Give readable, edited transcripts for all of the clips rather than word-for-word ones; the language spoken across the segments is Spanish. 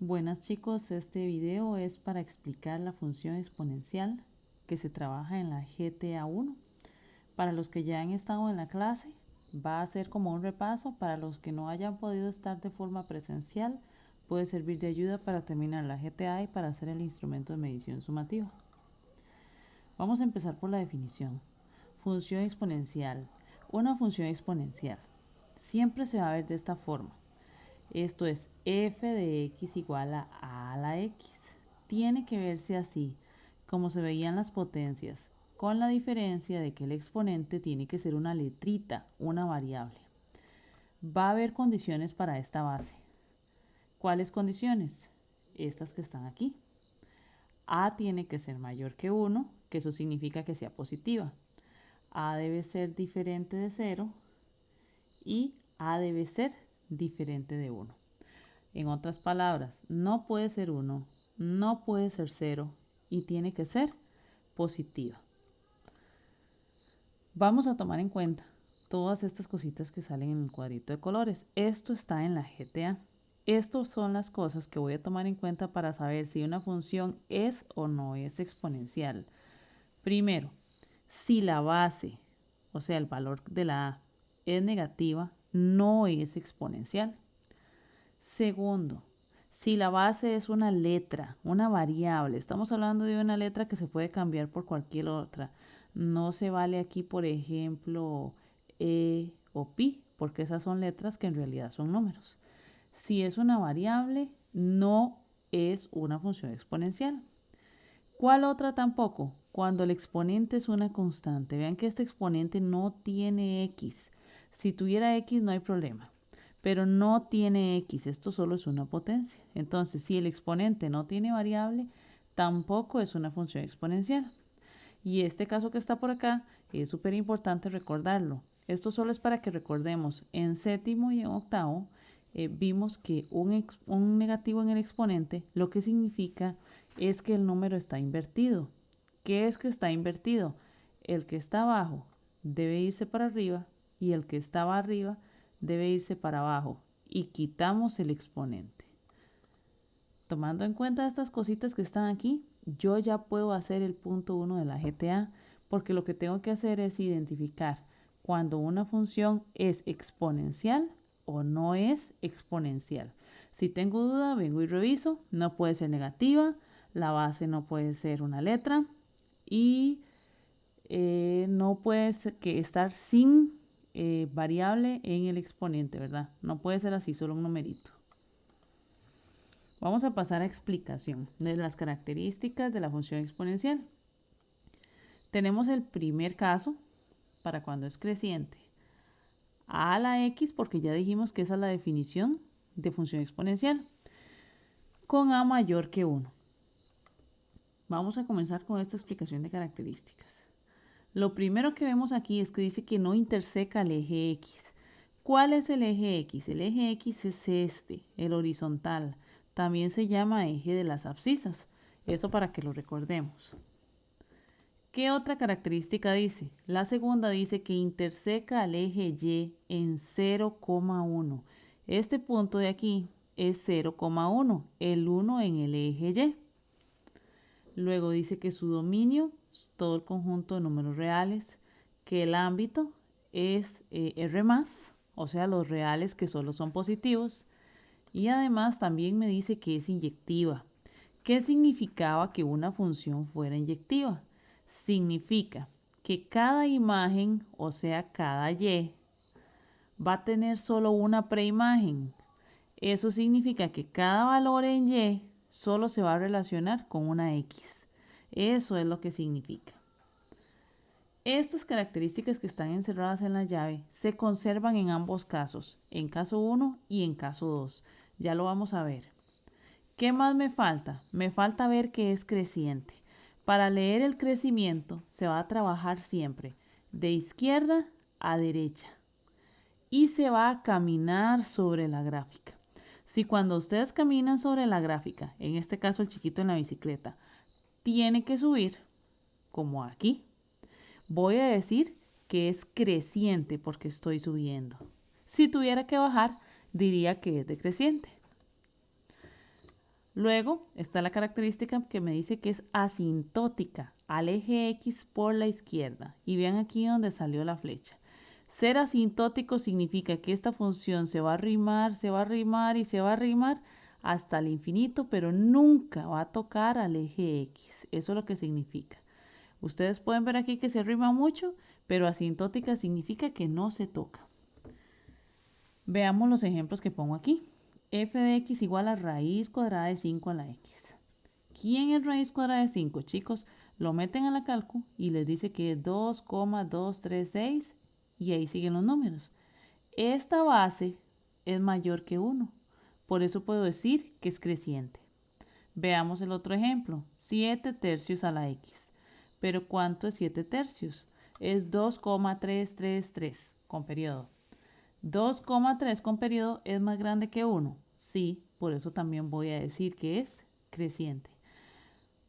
Buenas chicos, este video es para explicar la función exponencial que se trabaja en la GTA 1. Para los que ya han estado en la clase, va a ser como un repaso. Para los que no hayan podido estar de forma presencial, puede servir de ayuda para terminar la GTA y para hacer el instrumento de medición sumativa. Vamos a empezar por la definición. Función exponencial. Una función exponencial siempre se va a ver de esta forma. Esto es f de x igual a la x. Tiene que verse así, como se veían las potencias, con la diferencia de que el exponente tiene que ser una letrita, una variable. Va a haber condiciones para esta base. ¿Cuáles condiciones? Estas que están aquí. A tiene que ser mayor que 1, que eso significa que sea positiva. A debe ser diferente de 0 y A debe ser diferente de 1. En otras palabras, no puede ser 1, no puede ser 0 y tiene que ser positiva. Vamos a tomar en cuenta todas estas cositas que salen en el cuadrito de colores. Esto está en la GTA. Estas son las cosas que voy a tomar en cuenta para saber si una función es o no es exponencial. Primero, si la base, o sea, el valor de la A, es negativa, no es exponencial. Segundo, si la base es una letra, una variable, estamos hablando de una letra que se puede cambiar por cualquier otra. No se vale aquí, por ejemplo, E o Pi, porque esas son letras que en realidad son números. Si es una variable, no es una función exponencial. ¿Cuál otra tampoco? Cuando el exponente es una constante. Vean que este exponente no tiene x. Si tuviera x no hay problema, pero no tiene x, esto solo es una potencia. Entonces, si el exponente no tiene variable, tampoco es una función exponencial. Y este caso que está por acá es súper importante recordarlo. Esto solo es para que recordemos. En séptimo y en octavo vimos que un negativo en el exponente lo que significa es que el número está invertido. ¿Qué es que está invertido? El que está abajo debe irse para arriba y el que estaba arriba debe irse para abajo y quitamos el exponente. Tomando en cuenta estas cositas que están aquí, yo ya puedo hacer el punto 1 de la GTA, porque lo que tengo que hacer es identificar cuando una función es exponencial o no es exponencial. Si tengo duda, vengo y reviso. No puede ser negativa, la base no puede ser una letra y no puede estar sin variable en el exponente, ¿verdad? No puede ser así, solo un numerito. Vamos a pasar a explicación de las características de la función exponencial. Tenemos el primer caso para cuando es creciente. A la x, porque ya dijimos que esa es la definición de función exponencial, con a mayor que 1. Vamos a comenzar con esta explicación de características. Lo primero que vemos aquí es que dice que no interseca el eje x. ¿Cuál es el eje x? El eje x es este, el horizontal. También se llama eje de las abscisas. Eso para que lo recordemos. ¿Qué otra característica dice? La segunda dice que interseca al eje y en 0,1. Este punto de aquí es 0,1, el 1 en el eje y. Luego dice que su dominio es todo el conjunto de números reales, que el ámbito es R+, o sea, los reales que solo son positivos. Y además también me dice que es inyectiva. ¿Qué significaba que una función fuera inyectiva? Significa que cada imagen, o sea, cada y, va a tener solo una preimagen. Eso significa que cada valor en y solo se va a relacionar con una x. Eso es lo que significa. Estas características que están encerradas en la llave se conservan en ambos casos, en caso 1 y en caso 2. Ya lo vamos a ver. ¿Qué más me falta? Me falta ver que es creciente. Para leer el crecimiento se va a trabajar siempre de izquierda a derecha y se va a caminar sobre la gráfica. Si cuando ustedes caminan sobre la gráfica, en este caso el chiquito en la bicicleta, tiene que subir, como aquí, voy a decir que es creciente porque estoy subiendo. Si tuviera que bajar, diría que es decreciente. Luego está la característica que me dice que es asintótica al eje X por la izquierda. Y vean aquí donde salió la flecha. Ser asintótico significa que esta función se va a arrimar, se va a arrimar y se va a arrimar hasta el infinito, pero nunca va a tocar al eje X. Eso es lo que significa. Ustedes pueden ver aquí que se arrima mucho, pero asintótica significa que no se toca. Veamos los ejemplos que pongo aquí. F de x igual a raíz cuadrada de 5 a la x. ¿Quién es raíz cuadrada de 5, chicos? Lo meten a la calco y les dice que es 2,236 y ahí siguen los números. Esta base es mayor que 1, por eso puedo decir que es creciente. Veamos el otro ejemplo, 7 tercios a la x. ¿Pero cuánto es 7 tercios? Es 2,333 con periodo. 2,3 con periodo es más grande que 1. Sí, por eso también voy a decir que es creciente.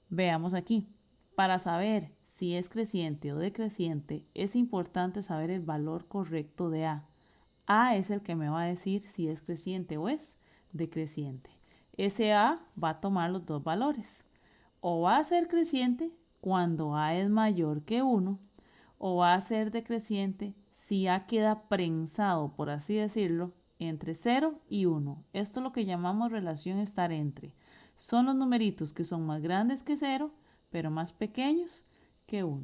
Veamos aquí. Para saber si es creciente o decreciente, es importante saber el valor correcto de A. A es el que me va a decir si es creciente o es decreciente. Ese A va a tomar los dos valores. O va a ser creciente cuando A es mayor que 1, o va a ser decreciente si A queda prensado, por así decirlo, entre 0 y 1. Esto es lo que llamamos relación estar entre. Son los numeritos que son más grandes que 0, pero más pequeños que 1.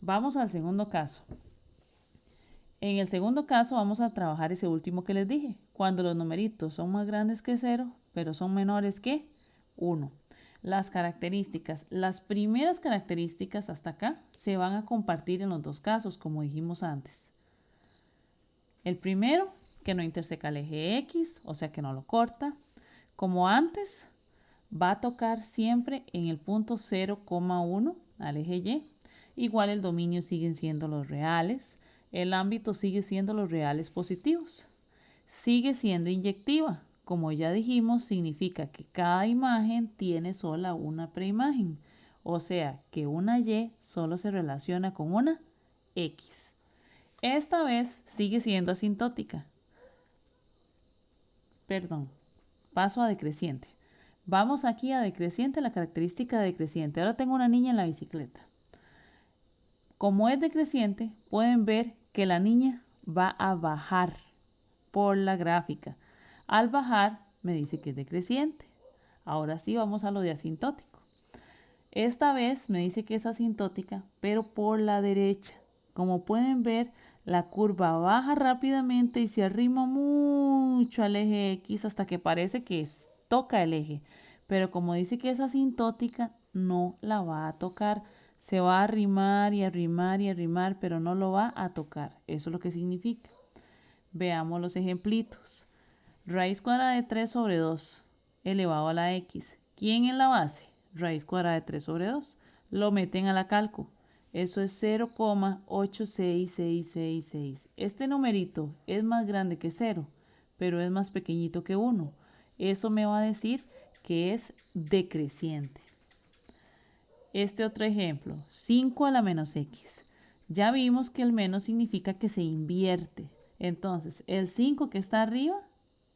Vamos al segundo caso. En el segundo caso vamos a trabajar ese último que les dije, cuando los numeritos son más grandes que 0, pero son menores que 1. Las características, las primeras características hasta acá se van a compartir en los dos casos, como dijimos antes. El primero, que no interseca el eje X, o sea que no lo corta. Como antes, va a tocar siempre en el punto 0,1 al eje Y. Igual el dominio siguen siendo los reales. El ámbito sigue siendo los reales positivos. Sigue siendo inyectiva. Como ya dijimos, significa que cada imagen tiene sola una preimagen. O sea, que una Y solo se relaciona con una X. Esta vez sigue siendo asintótica. Perdón, paso a decreciente. Vamos aquí a decreciente, la característica de decreciente. Ahora tengo una niña en la bicicleta. Como es decreciente, pueden ver que la niña va a bajar por la gráfica. Al bajar me dice que es decreciente. Ahora sí vamos a lo de asintótico. Esta vez me dice que es asintótica, pero por la derecha. Como pueden ver, la curva baja rápidamente y se arrima mucho al eje X hasta que parece que toca el eje. Pero como dice que es asintótica, no la va a tocar. Se va a arrimar y arrimar y arrimar, pero no lo va a tocar. Eso es lo que significa. Veamos los ejemplitos. Raíz cuadrada de 3 sobre 2 elevado a la x. ¿Quién es la base? Raíz cuadrada de 3 sobre 2. Lo meten a la calco. Eso es 0,86666. Este numerito es más grande que 0, pero es más pequeñito que 1. Eso me va a decir que es decreciente. Este otro ejemplo, 5 a la menos x. Ya vimos que el menos significa que se invierte. Entonces, el 5 que está arriba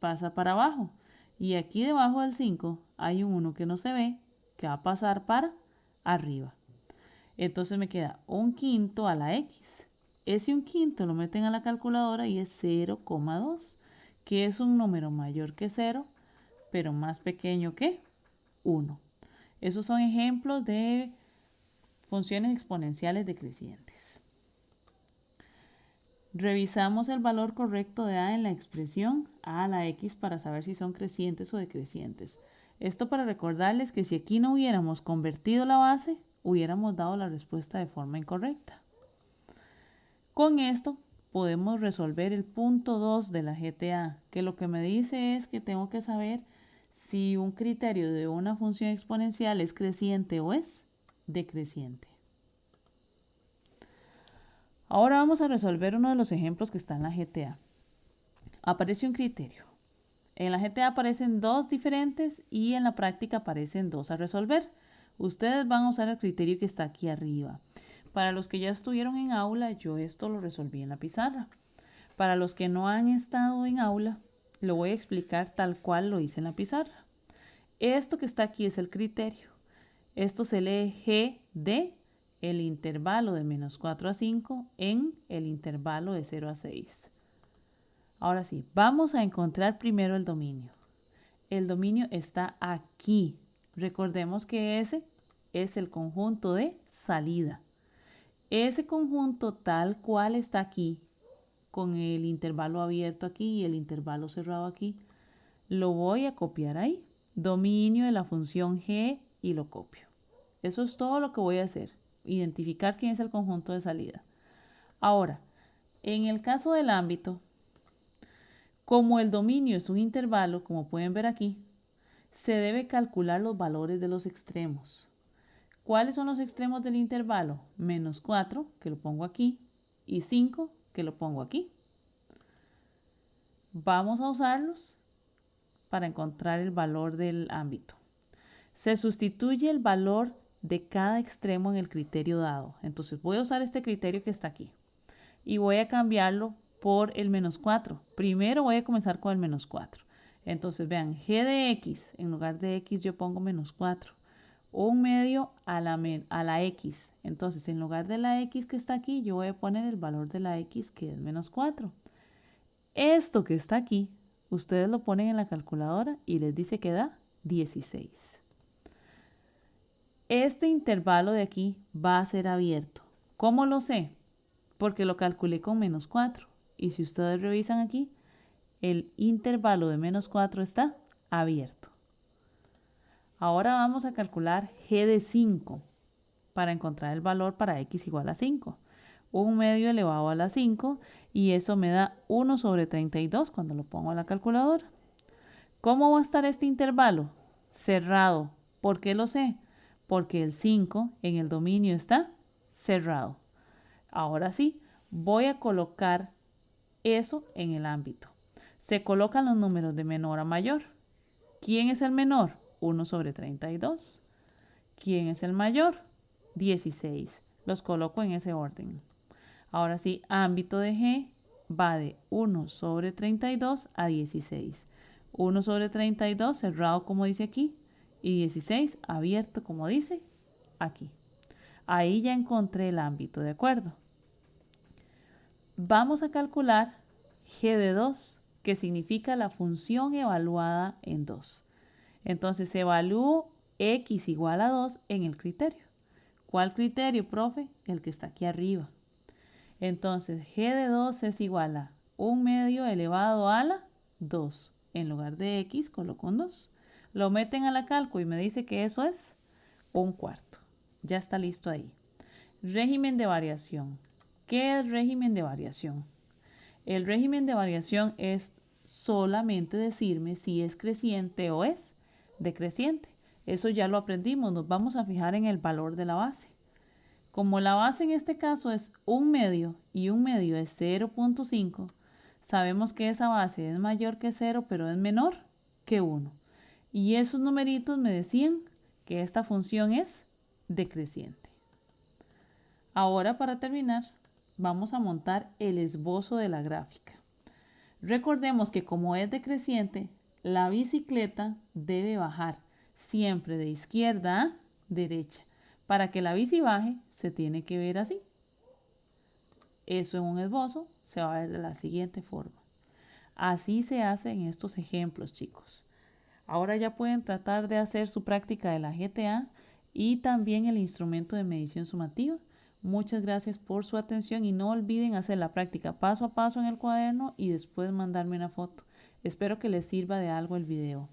pasa para abajo. Y aquí debajo del 5 hay un 1 que no se ve, que va a pasar para arriba. Entonces me queda un quinto a la x. Ese un quinto lo meten a la calculadora y es 0,2, que es un número mayor que 0, pero más pequeño que 1. Esos son ejemplos de funciones exponenciales decrecientes. Revisamos el valor correcto de A en la expresión A a la X para saber si son crecientes o decrecientes. Esto para recordarles que si aquí no hubiéramos convertido la base, hubiéramos dado la respuesta de forma incorrecta. Con esto podemos resolver el punto 2 de la GTA, que lo que me dice es que tengo que saber si un criterio de una función exponencial es creciente o es decreciente. Ahora vamos a resolver uno de los ejemplos que está en la GTA. Aparece un criterio. En la GTA aparecen dos diferentes y en la práctica aparecen dos a resolver. Ustedes van a usar el criterio que está aquí arriba. Para los que ya estuvieron en aula, yo esto lo resolví en la pizarra. Para los que no han estado en aula, lo voy a explicar tal cual lo hice en la pizarra. Esto que está aquí es el criterio. Esto se lee G de el intervalo de menos 4 a 5 en el intervalo de 0 a 6. Ahora sí, vamos a encontrar primero el dominio. El dominio está aquí. Recordemos que ese es el conjunto de salida. Ese conjunto tal cual está aquí, con el intervalo abierto aquí y el intervalo cerrado aquí, lo voy a copiar ahí. Dominio de la función g y lo copio. Eso es todo lo que voy a hacer. Identificar quién es el conjunto de salida. Ahora, en el caso del ámbito, como el dominio es un intervalo, como pueden ver aquí, se debe calcular los valores de los extremos. ¿Cuáles son los extremos del intervalo? Menos 4, que lo pongo aquí, y 5, que lo pongo aquí. Vamos a usarlos para encontrar el valor del ámbito. Se sustituye el valor de cada extremo en el criterio dado. Entonces voy a usar este criterio que está aquí y voy a cambiarlo por el menos 4. Primero voy a comenzar con el menos 4. Entonces vean, g de x, en lugar de x yo pongo menos 4. 1/2 a la x. Entonces en lugar de la x que está aquí, yo voy a poner el valor de la x que es menos 4. Esto que está aquí, ustedes lo ponen en la calculadora y les dice que da 16. Este intervalo de aquí va a ser abierto. ¿Cómo lo sé? Porque lo calculé con menos 4. Y si ustedes revisan aquí, el intervalo de menos 4 está abierto. Ahora vamos a calcular g de 5 para encontrar el valor para x igual a 5. 1/2 elevado a la 5 y eso me da 1 sobre 32 cuando lo pongo a la calculadora. ¿Cómo va a estar este intervalo? Cerrado. ¿Por qué lo sé? Porque el 5 en el dominio está cerrado. Ahora sí, voy a colocar eso en el ámbito. Se colocan los números de menor a mayor. ¿Quién es el menor? 1 sobre 32. ¿Quién es el mayor? 16. Los coloco en ese orden. Ahora sí, ámbito de G va de 1 sobre 32 a 16. 1 sobre 32 cerrado como dice aquí y 16 abierto como dice aquí. Ahí ya encontré el ámbito, ¿de acuerdo? Vamos a calcular g de 2, que significa la función evaluada en 2. Entonces evalúo x igual a 2 en el criterio. ¿Cuál criterio, profe? El que está aquí arriba. Entonces g de 2 es igual a 1/2 elevado a la 2. En lugar de x coloco un 2. Lo meten a la calco y me dice que eso es 1/4. Ya está listo ahí. Régimen de variación. ¿Qué es régimen de variación? El régimen de variación es solamente decirme si es creciente o es decreciente. Eso ya lo aprendimos. Nos vamos a fijar en el valor de la base. Como la base en este caso es 1/2 y 1/2 es 0.5, sabemos que esa base es mayor que 0, pero es menor que 1. Y esos numeritos me decían que esta función es decreciente. Ahora, para terminar, vamos a montar el esbozo de la gráfica. Recordemos que como es decreciente, la bicicleta debe bajar siempre de izquierda a derecha. Para que la bici baje, se tiene que ver así. Eso en un esbozo se va a ver de la siguiente forma. Así se hace en estos ejemplos, chicos. Ahora ya pueden tratar de hacer su práctica de la GTA y también el instrumento de medición sumativa. Muchas gracias por su atención y no olviden hacer la práctica paso a paso en el cuaderno y después mandarme una foto. Espero que les sirva de algo el video.